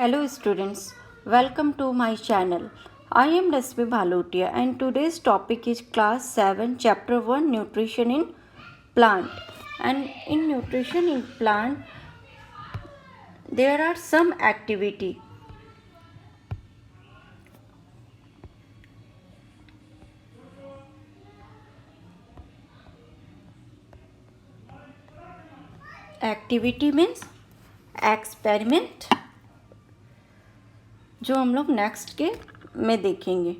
Hello students, welcome to my channel. I am Rasmi Bhalotia and today's topic is class 7 chapter 1 nutrition in plant. And in nutrition in plant there are some activity. Activity means experiment जो हम लोग next के में देखेंगे.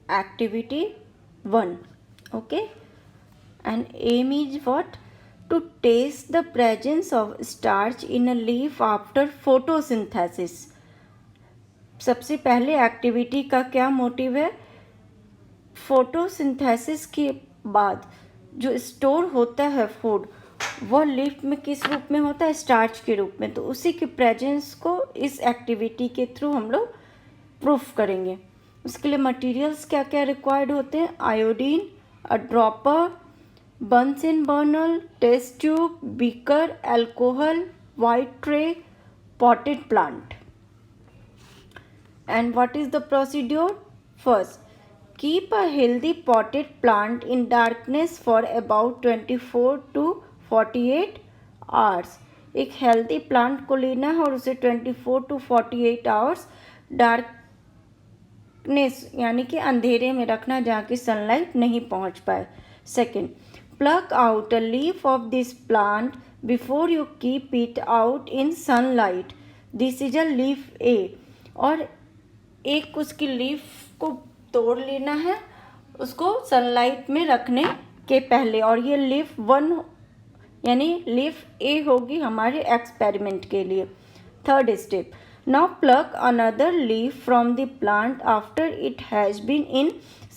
Activity 1. Okay, and aim is what? To taste the presence of starch in a leaf after photosynthesis. सबसे पहले activity का क्या मोटिव है? फोटोसिंथेसिस के बाद जो स्टोर होता है फूड वो लीफ में किस रूप में होता है? स्टार्च के रूप में. तो उसी के प्रेजेंस को इस एक्टिविटी के थ्रू हम लोग प्रूफ करेंगे. उसके लिए मटेरियल्स क्या क्या रिक्वायर्ड होते हैं? Iodine, a dropper, Bunsen burner, test tube, beaker, alcohol, white tray, potted plant. And what is the procedure? First, keep a healthy potted plant in darkness for about 24 to 48 hours. एक healthy plant को लेना है और उसे 24 to 48 hours darkness यानी कि अंधेरे में रखना जहाँ की सनलाइट नहीं पहुँच पाए. Second, pluck out a leaf of this plant before you keep it out in sunlight. This is a leaf A. और एक उसकी लीफ को तोड़ लेना है उसको सनलाइट में रखने के पहले. और ये लीफ 1 यानी लीफ ए होगी हमारे एक्सपेरिमेंट के लिए. Third step, now pluck another leaf from the plant after it has been in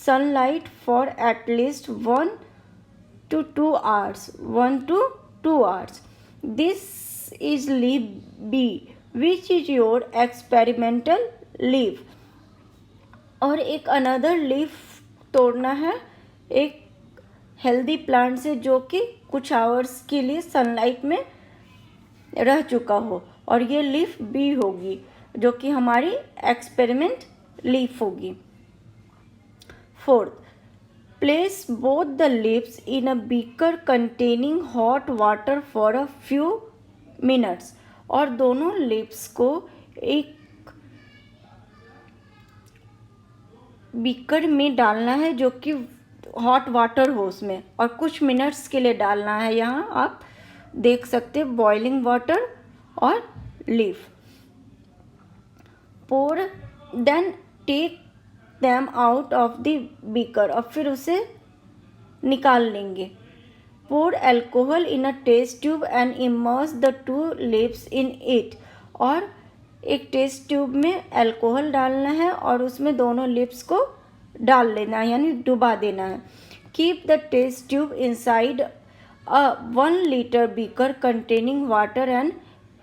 sunlight for at least 1 to 2 hours. 1 to 2 hours. This is leaf B, which is your experimental leaf. और एक another leaf तोड़ना है एक healthy plant से जो कि कुछ hours के लिए सनलाइट में रह चुका हो. और ये लीफ बी होगी जो कि हमारी एक्सपेरिमेंट लीफ होगी. Fourth, place both the leaves in a beaker containing hot water for a few minutes. और दोनों लीव्स को एक बीकर में डालना है जो कि हॉट वाटर हो उसमें और कुछ मिनट्स के लिए डालना है. यहाँ आप देख सकते हैं बॉइलिंग वाटर और leaf. Pour then take them out of the beaker और फिर उसे निकाल लेंगे. Pour alcohol in a test tube and immerse the 2 leaves in it. और एक टेस्ट ट्यूब में अल्कोहल डालना है और उसमें दोनों लिप्स को डाल लेना है यानी डुबा देना है. Keep the test tube inside a 1 liter beaker containing water and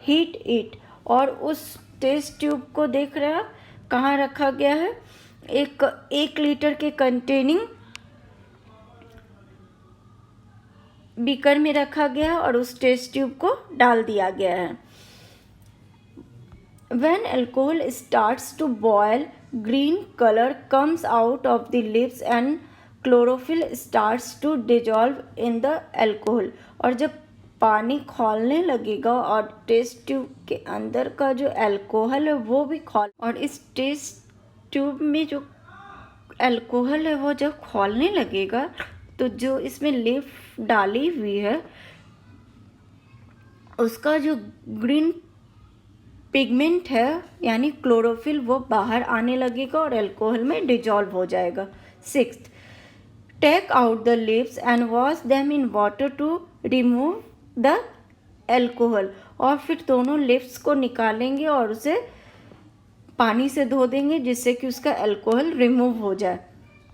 heat it. और उस टेस्ट ट्यूब को देख रहे हैं कहाँ रखा गया है? एक 1 लीटर के कंटेनिंग बीकर में रखा गया है और उस टेस्ट ट्यूब को डाल दिया गया है. When alcohol starts to boil, green color comes out of the leaves and chlorophyll starts to dissolve in the alcohol. और जब पानी खौलने लगेगा और टेस्ट ट्यूब के अंदर का जो अल्कोहल है वो भी खौल और इस टेस्ट ट्यूब में जो अल्कोहल है वो जब खौलने लगेगा तो जो इसमें लीफ डाली हुई है उसका जो ग्रीन पिगमेंट है यानी क्लोरोफिल वो बाहर आने लगेगा और अल्कोहल में डिजॉल्व हो जाएगा. Sixth, take out the leaves and wash them in water to remove the alcohol. और फिर दोनों लीव्स को निकालेंगे और उसे पानी से धो देंगे जिससे कि उसका अल्कोहल रिमूव हो जाए.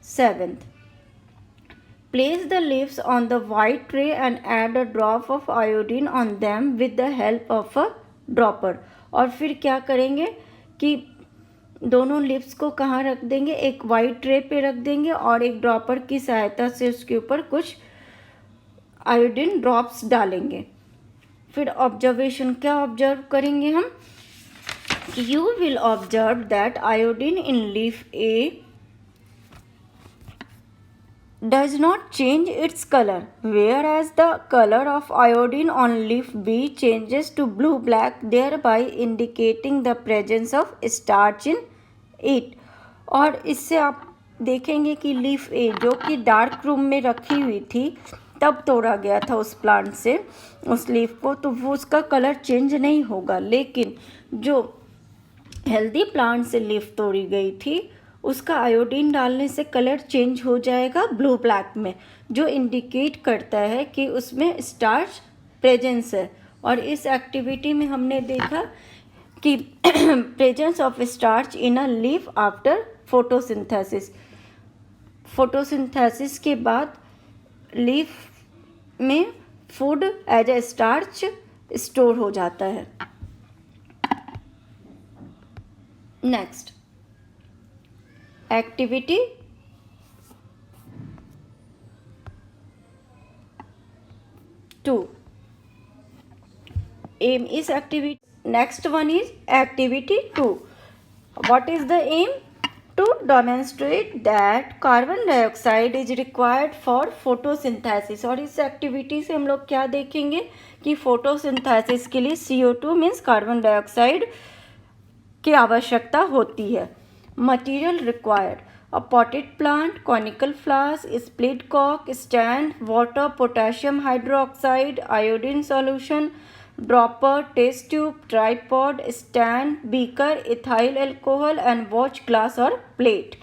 Seventh, place the leaves on the white tray and add a drop of iodine on them with the help of a dropper. और फिर क्या करेंगे कि दोनों लिप्स को कहाँ रख देंगे, एक वाइट ट्रे पे रख देंगे और एक ड्रॉपर की सहायता से उसके ऊपर कुछ आयोडीन ड्रॉप्स डालेंगे। फिर ऑब्जर्वेशन क्या ऑब्जर्व करेंगे हम, you will observe that iodine in leaf A does not change its color, whereas the color of iodine on leaf B changes to blue-black, thereby indicating the presence of starch in it. और इससे आप देखेंगे कि leaf ए जो कि dark room में रखी हुई थी, तब तोड़ा गया था उस प्लांट से उस लीफ को, तो वो उसका कलर चेंज नहीं होगा। लेकिन जो हेल्दी प्लांट से लीफ तोड़ी गई थी उसका आयोडीन डालने से कलर चेंज हो जाएगा ब्लू ब्लैक में, जो इंडिकेट करता है कि उसमें स्टार्च प्रेजेंस है। और इस एक्टिविटी में हमने देखा कि presence of starch in a leaf after photosynthesis, photosynthesis के बाद लीफ में food as a starch store हो जाता है। Next activity 2, aim is activity. Next one is activity 2. What is the aim? To demonstrate that carbon dioxide is required for photosynthesis. और इस activity से हम लोग क्या देखेंगे कि फोटोसिंथेसिस के लिए CO2 मीन्स कार्बन डाइऑक्साइड की आवश्यकता होती है। Material required, a potted plant, conical flask, split कॉक, stand, water, potassium hydroxide, iodine solution, dropper, test tube, tripod, stand, beaker, ethyl alcohol and watch glass और plate.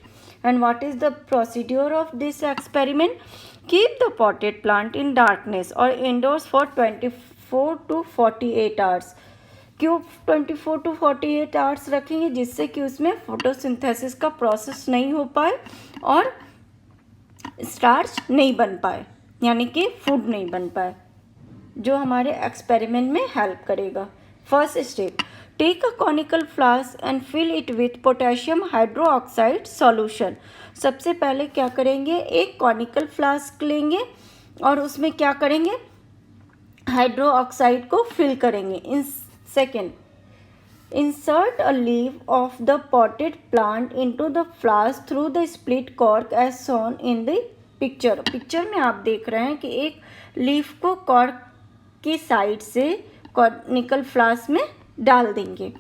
And what is the procedure of this experiment? Keep the potted plant in darkness or indoors for 24 to 48 hours. क्यों 24 to 48 hours रखेंगे? जिससे कि उसमें photosynthesis का process नहीं हो पाए और स्टार्च नहीं बन पाए, यानी कि फूड नहीं बन पाए, जो हमारे एक्सपेरिमेंट में हेल्प करेगा। First step, take a conical flask and fill it with potassium hydroxide solution. सबसे पहले क्या करेंगे, एक कॉनिकल फ्लास्क लेंगे और उसमें क्या करेंगे, हाइड्रोक्साइड को फिल करेंगे। In second, insert a leaf of the potted plant into the flask through the split cork as shown in the picture. Picture में आप देख रहे हैं कि एक लीफ को कॉर्क की साइड से कॉनिकल फ्लास्क में डाल देंगे।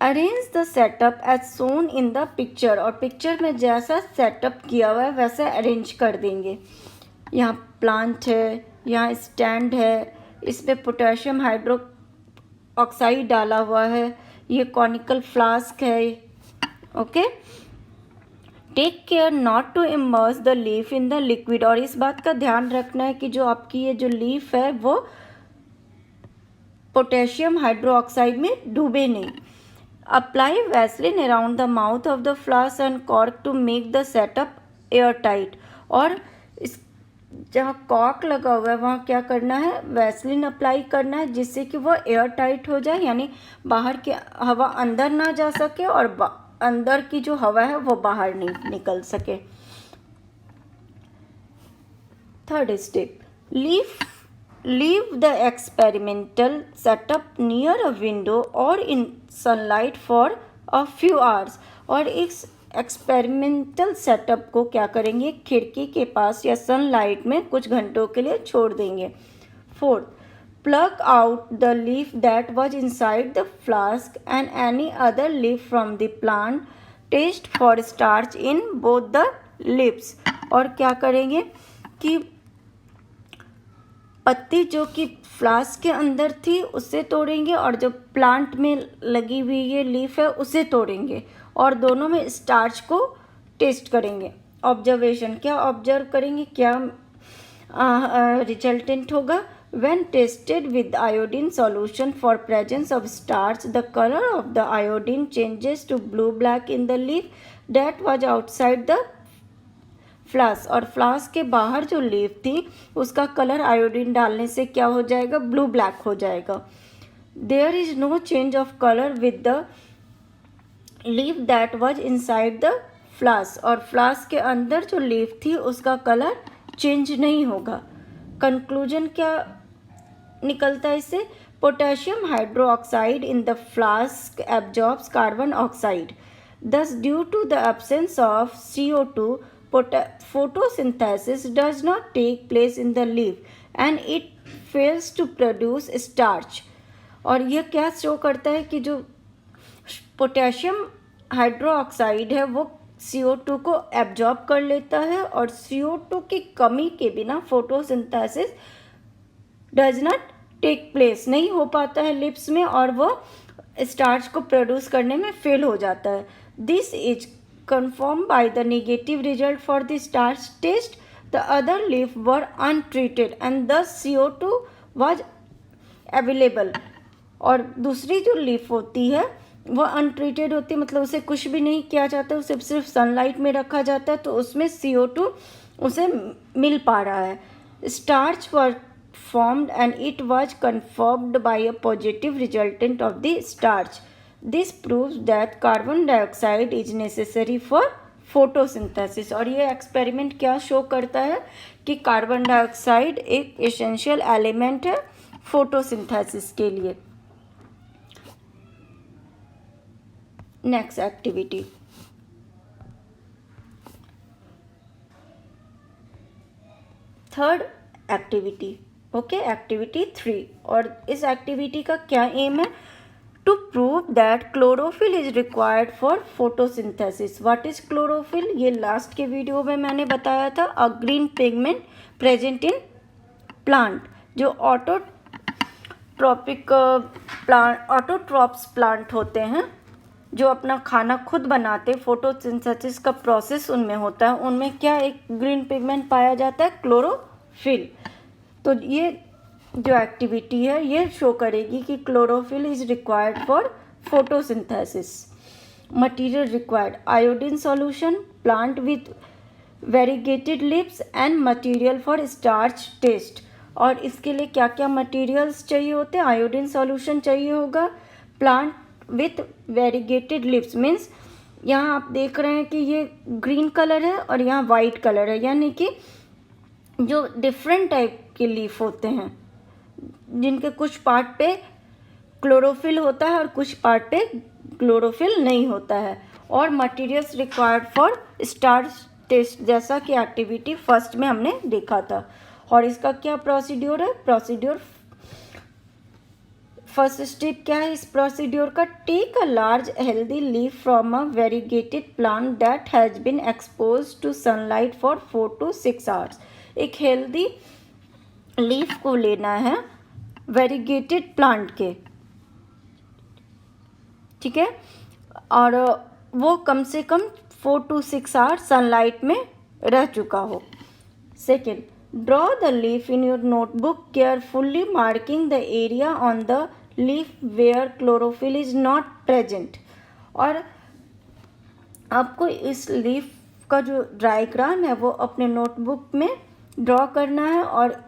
Arrange the setup as shown in the picture, और पिक्चर में जैसा सेटअप किया हुआ है वैसा अरेंज कर देंगे। यहाँ प्लांट है, यहाँ स्टैंड है, इसमें पोटेशियम हाइड्रो ऑक्साइड डाला हुआ है, ये कॉनिकल फ्लास्क है। Okay, take care not to immerse the leaf in the liquid, और इस बात का ध्यान रखना है कि जो आपकी ये जो लीफ है वो पोटेशियम हाइड्रोक्साइड में डूबे नहीं। Apply Vaseline around the mouth of the flask and cork to make the setup air tight, और इस जहाँ कॉर्क लगा हुआ है वहाँ क्या करना है, वैसलिन अप्लाई करना है, जिससे कि वो एयर टाइट हो जाए, यानी बाहर की हवा अंदर ना जा सके और अंदर की जो हवा है वो बाहर नहीं निकल सके। Third step, leave the experimental setup near a window और in sunlight for a few hours, और इस एक्सपेरिमेंटल सेटअप को क्या करेंगे, खिड़की के पास या सनलाइट में कुछ घंटों के लिए छोड़ देंगे। Fourth, plug out the leaf that was inside the flask and any other leaf from the plant, test for starch in both the lips, और क्या करेंगे कि पत्ती जो कि फ्लास्क के अंदर थी उससे तोड़ेंगे और जो प्लांट में लगी हुई ये लीफ है उसे तोड़ेंगे और दोनों में स्टार्च को टेस्ट करेंगे। ऑब्जर्वेशन, क्या ऑब्जर्व करेंगे, क्या रिजल्टेंट होगा। When tested with iodine solution for presence of starch, the colour of the iodine changes to blue black in the leaf that was outside the flask, और flask के बाहर जो leaf थी उसका कलर आयोडीन डालने से क्या हो जाएगा, ब्लू ब्लैक हो जाएगा। There is no change of colour with the leaf that was inside the flask, और फ्लास्क के अंदर जो लीफ थी उसका कलर चेंज नहीं होगा। कंक्लूजन क्या निकलता है इससे? Potassium hydroxide in the flask absorbs carbon oxide, thus due to the absence of CO2 photosynthesis does not take place in the leaf and it fails to produce starch। और यह क्या show करता है कि जो पोटेशियम हाइड्रोक्साइड है वो CO2 को एब्जॉर्ब कर लेता है और CO2 की कमी के बिना photosynthesis does not take place, नहीं हो पाता है लिप्स में और वो स्टार्च को प्रोड्यूस करने में फेल हो जाता है। This is confirm by the negative result for the starch test, the other leaf were untreated and thus CO2 was available. और दूसरी जो लीफ होती है वो अनट्रीटेड होती है, मतलब उसे कुछ भी नहीं किया जाता, उसे सिर्फ सनलाइट में रखा जाता है तो उसमें CO2 उसे मिल पा रहा है। Starch were formed and it was confirmed by a positive resultant of the starch. This proves that carbon dioxide is necessary for photosynthesis। और ये एक्सपेरिमेंट क्या शो करता है कि कार्बन डाइऑक्साइड एक एसेंशियल एलिमेंट है फोटोसिंथेसिस के लिए। Next activity, third activity, okay, activity 3। और इस एक्टिविटी का क्या एम है? To prove that chlorophyll is required for photosynthesis. What is chlorophyll? ये लास्ट के वीडियो में मैंने बताया था, a green pigment present in plant, जो ऑटोट्रॉप्स प्लांट होते हैं जो अपना खाना खुद बनाते, फोटोसिंथेसिस का प्रोसेस उनमें होता है, उनमें क्या एक ग्रीन पिगमेंट पाया जाता है? क्लोरोफिल। तो ये जो एक्टिविटी है ये शो करेगी कि chlorophyll is required for photosynthesis. Material required: iodine solution, plant with variegated leaves and material for starch test. और इसके लिए क्या क्या मटेरियल्स चाहिए होते हैं? आयोडीन सॉल्यूशन चाहिए होगा, plant with variegated lips means यहाँ आप देख रहे हैं कि ये ग्रीन कलर है और यहाँ वाइट कलर है, यानी कि जो डिफरेंट टाइप के लीफ होते हैं जिनके कुछ पार्ट पे क्लोरोफिल होता है और कुछ पार्ट पे क्लोरोफिल नहीं होता है। और materials required for starch test, जैसा कि एक्टिविटी फर्स्ट में हमने देखा था। और इसका क्या प्रोसीड्योर है? प्रोसीड्योर फर्स्ट स्टेप क्या है इस प्रोसीड्योर का? Take a large healthy leaf from a variegated plant that has been expose to sunlight for 4 to 6 hours. एक हेल्दी लीफ को लेना है वेरीगेटेड प्लांट के, ठीक है, और वो कम से कम 4 to 6 आवर्स सनलाइट में रह चुका हो। Second, draw the leaf in your notebook carefully marking the area on the leaf where chlorophyll is not present. और आपको इस लीफ का जो डायग्राम है वो अपने नोटबुक में ड्रॉ करना है और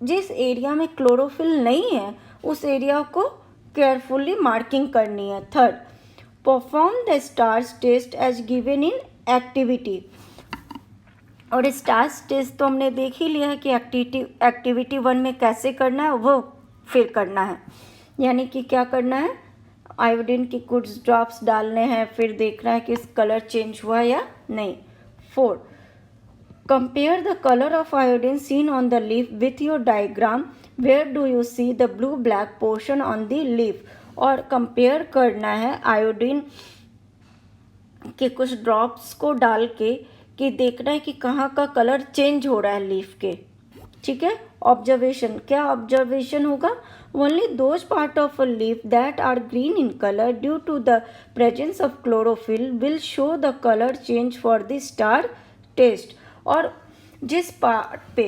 जिस एरिया में क्लोरोफिल नहीं है उस एरिया को केयरफुली मार्किंग करनी है। Third, perform the starch test as given in activity. और स्टार्च टेस्ट तो हमने देख ही लिया है कि एक्टिविटी 1 में कैसे करना है, वो फिर करना है। यानी कि क्या करना है? आयोडीन की कुछ ड्रॉप्स डालने हैं, फिर देखना है कि इस कलर चेंज हुआ या नहीं। 4, compare the color of iodine seen on the leaf with your diagram. Where do you see the blue black portion on the leaf? और कंपेयर करना है आयोडीन के कुछ ड्रॉप्स को डाल के कि देखना है कि कहाँ का कलर चेंज हो रहा है लीफ के, ठीक है। ऑब्जर्वेशन, क्या ऑब्जर्वेशन होगा? Only those part of a leaf that are green in colour due to the presence of chlorophyll will show the colour change for the starch test. और जिस पार्ट पे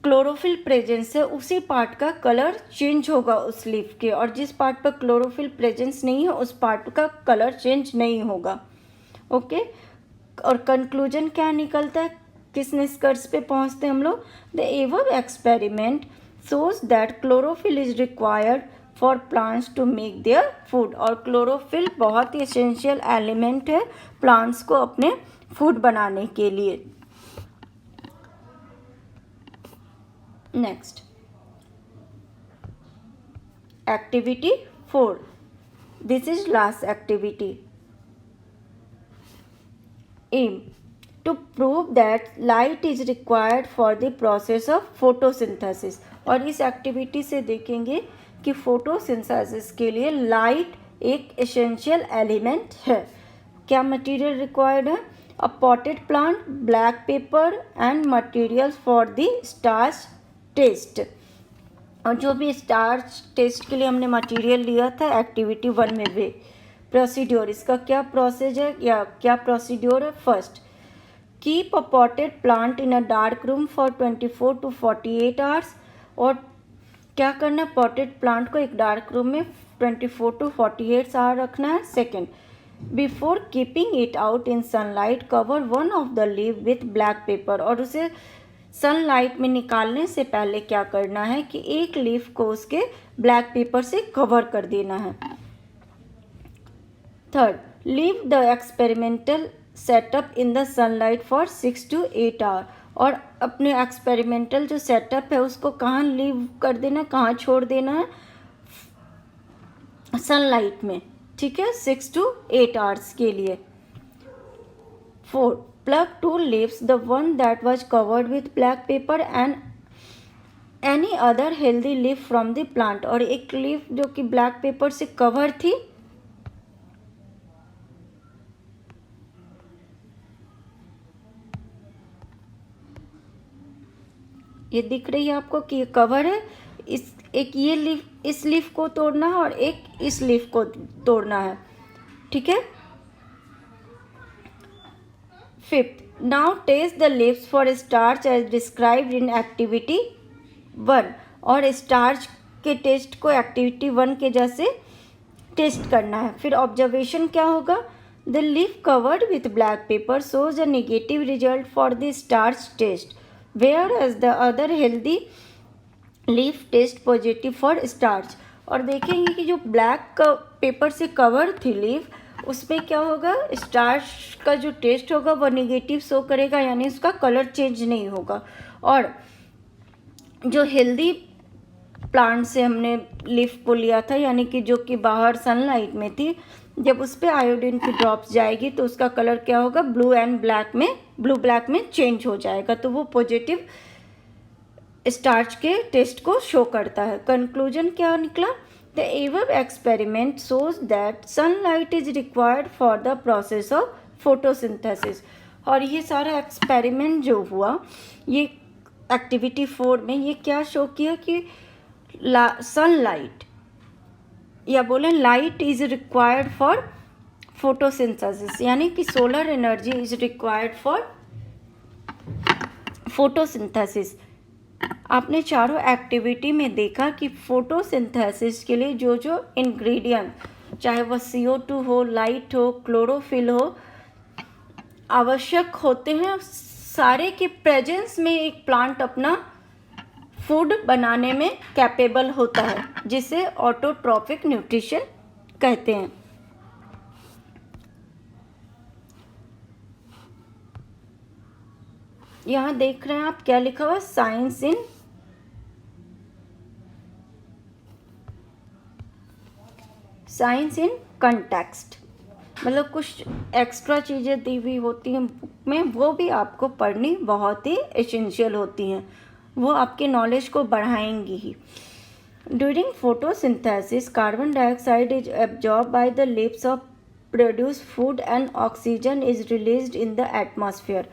क्लोरोफिल प्रेजेंस है उसी part का colour change होगा उस leaf के, और जिस पार्ट पर क्लोरोफिल प्रेजेंस नहीं है उस पार्ट का कलर चेंज नहीं होगा। ओके, और कंक्लूजन क्या निकलता है, किस निष्कर्ष पे पहुंचते हैं हम लोग? The above experiment shows that chlorophyll is required for plants to make their food. और क्लोरोफिल बहुत ही एसेंशियल एलिमेंट है प्लांट्स को अपने फूड बनाने के लिए। Next, activity 4, this is last activity. Aim to prove that light is required for the process of photosynthesis। और इस एक्टिविटी से देखेंगे कि फोटोसिंथेसिस के लिए लाइट एक एसेंशियल एलिमेंट है। क्या मटेरियल रिक्वायर्ड है? A potted plant, black paper and materials for the starch test. और जो भी स्टार्च टेस्ट के लिए हमने मटेरियल लिया था एक्टिविटी 1 में वे प्रोसीड्योर, इसका क्या प्रोसेस है या क्या प्रोसीड्योर है? First, keep a potted plant in a dark room for 24 to 48 hours. और क्या करना है? पॉटेड प्लांट को एक डार्क रूम में 24 to 48 आवर रखना है। Second, before keeping it out in sunlight cover one of the leave with black paper. और उसे सनलाइट में निकालने से पहले क्या करना है कि एक लीफ को उसके ब्लैक पेपर से कवर कर देना है। Third, leave the experimental setup in the sunlight for 6 to 8 hour. और अपने एक्सपेरिमेंटल जो सेटअप है उसको कहाँ लीव कर देना, कहाँ छोड़ देना है? सनलाइट में, ठीक है, 6 to 8 आवर्स के लिए। 4, plug 2 leaves, the one that was covered with black paper and any other healthy leaf from the plant. और एक लीफ जो कि ब्लैक पेपर से कवर थी, ये दिख रही है आपको कि ये कवर है, इस एक ये लीफ, इस लीफ को तोड़ना है और एक इस लीफ को तोड़ना है, ठीक है। Fifth, now test the leaves for starch as described in activity 1। और स्टार्च के टेस्ट को एक्टिविटी 1 के जैसे टेस्ट करना है। फिर ऑब्जर्वेशन क्या होगा? The leaf covered with black paper shows a negative result for the starch test, whereas the other healthy leaf test positive for starch। और देखेंगे कि जो ब्लैक पेपर से कवर थी लीफ, उसमें क्या होगा? स्टार्च का जो टेस्ट होगा वो नेगेटिव शो करेगा, यानी उसका कलर चेंज नहीं होगा। और जो हेल्दी प्लांट से हमने लीफ को लिया था, यानी कि जो कि बाहर सनलाइट में थी, जब उस पर आयोडीन की ड्रॉप्स जाएगी तो उसका कलर क्या होगा? ब्लू ब्लैक में चेंज हो जाएगा। तो वो पॉजिटिव स्टार्च के टेस्ट को शो करता है। कंक्लूजन क्या निकला? The above experiment shows that sunlight is required for the process of photosynthesis. और ये सारा एक्सपेरिमेंट जो हुआ, ये एक्टिविटी 4 में, ये क्या शो किया कि सनलाइट या बोलें light is required for photosynthesis, यानी कि solar energy is required for photosynthesis. आपने चारों एक्टिविटी में देखा कि फोटोसिंथेसिस के लिए जो जो इंग्रेडिएंट, चाहे वह CO2 हो, लाइट हो, क्लोरोफिल हो, आवश्यक होते हैं, सारे के प्रेजेंस में एक प्लांट अपना फूड बनाने में कैपेबल होता है, जिसे ऑटोट्रॉफिक न्यूट्रिशन कहते हैं। यहाँ देख रहे हैं आप क्या लिखा हुआ? Science in context. मतलब कुछ एक्स्ट्रा चीज़ें दी हुई होती हैं बुक में, वो भी आपको पढ़नी बहुत ही एसेंशियल होती हैं, वो आपके नॉलेज को बढ़ाएंगी ही। During photosynthesis carbon dioxide is absorb by the leaves of produce food and oxygen is released in the atmosphere.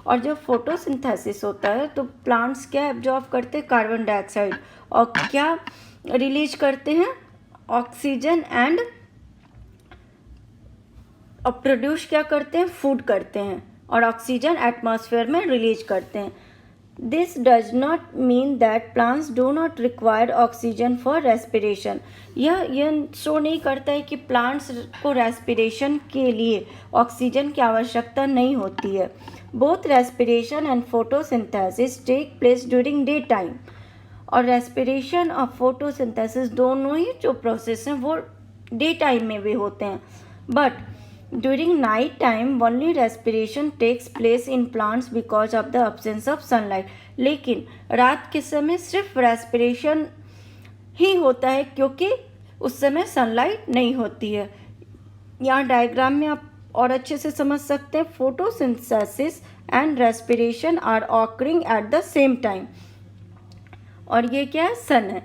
और जब फोटोसिंथेसिस होता है तो प्लांट्स क्या एब्जॉर्ब करते हैं? Carbon dioxide. और क्या रिलीज करते हैं? ऑक्सीजन। एंड और प्रोड्यूस क्या करते हैं? फूड करते हैं, और ऑक्सीजन एटमॉस्फेयर में रिलीज करते हैं। This does not mean that plants do not require oxygen for respiration. यह शो नहीं करता है कि प्लांट्स को रेस्पिरेशन के लिए ऑक्सीजन की आवश्यकता नहीं होती है। Both respiration and photosynthesis take place during day time. और रेस्पिरेशन और फोटोसिंथेसिस दोनों ही जो प्रोसेस हैं वो डे टाइम में भी होते हैं, but during night time only respiration takes place in plants because of the absence of sunlight. लेकिन रात के समय सिर्फ रेस्पिरेशन ही होता है क्योंकि उस समय सनलाइट नहीं होती है। यहाँ डायग्राम में आप और अच्छे से समझ सकते हैं, photosynthesis and respiration are occurring at the same time. और ये क्या है, सन है,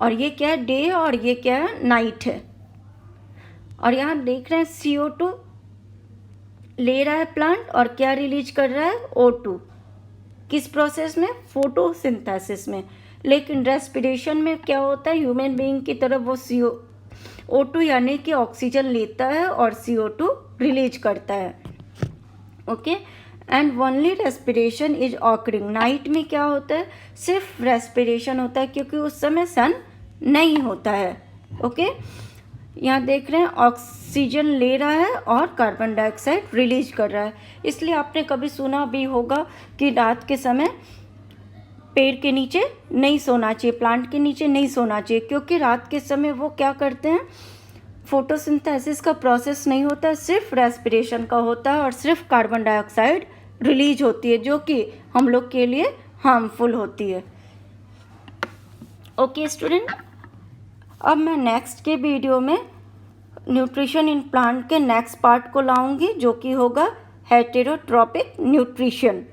और ये क्या है, डे, और ये क्या है, नाइट है। और यहाँ देख रहे हैं CO2 ले रहा है प्लांट और क्या रिलीज कर रहा है, O2। किस प्रोसेस में, फोटोसिंथेसिस में। लेकिन रेस्पिरेशन में क्या होता है, ह्यूमन बीइंग की तरफ वो O2 यानी कि ऑक्सीजन लेता है और CO2 रिलीज करता है। Okay, and only respiration is occurring. Night में क्या होता है, सिर्फ रेस्पिरेशन होता है क्योंकि उस समय सन नहीं होता है। ओके, यहाँ देख रहे हैं ऑक्सीजन ले रहा है और कार्बन डाइऑक्साइड रिलीज कर रहा है। इसलिए आपने कभी सुना भी होगा कि रात के समय पेड़ के नीचे नहीं सोना चाहिए, प्लांट के नीचे नहीं सोना चाहिए, क्योंकि रात के समय वो क्या करते हैं, फोटोसिंथेसिस का प्रोसेस नहीं होता है, सिर्फ रेस्पिरेशन का होता है और सिर्फ कार्बन डाइऑक्साइड रिलीज होती है जो कि हम लोग के लिए हार्मफुल होती है। ओके स्टूडेंट, अब मैं नेक्स्ट के वीडियो में न्यूट्रिशन इन प्लांट के नेक्स्ट पार्ट को लाऊंगी जो कि होगा heterotrophic nutrition.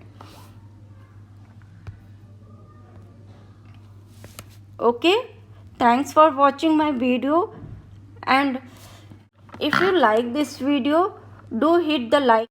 Okay, thanks for watching my video, and if you like this video, do hit the like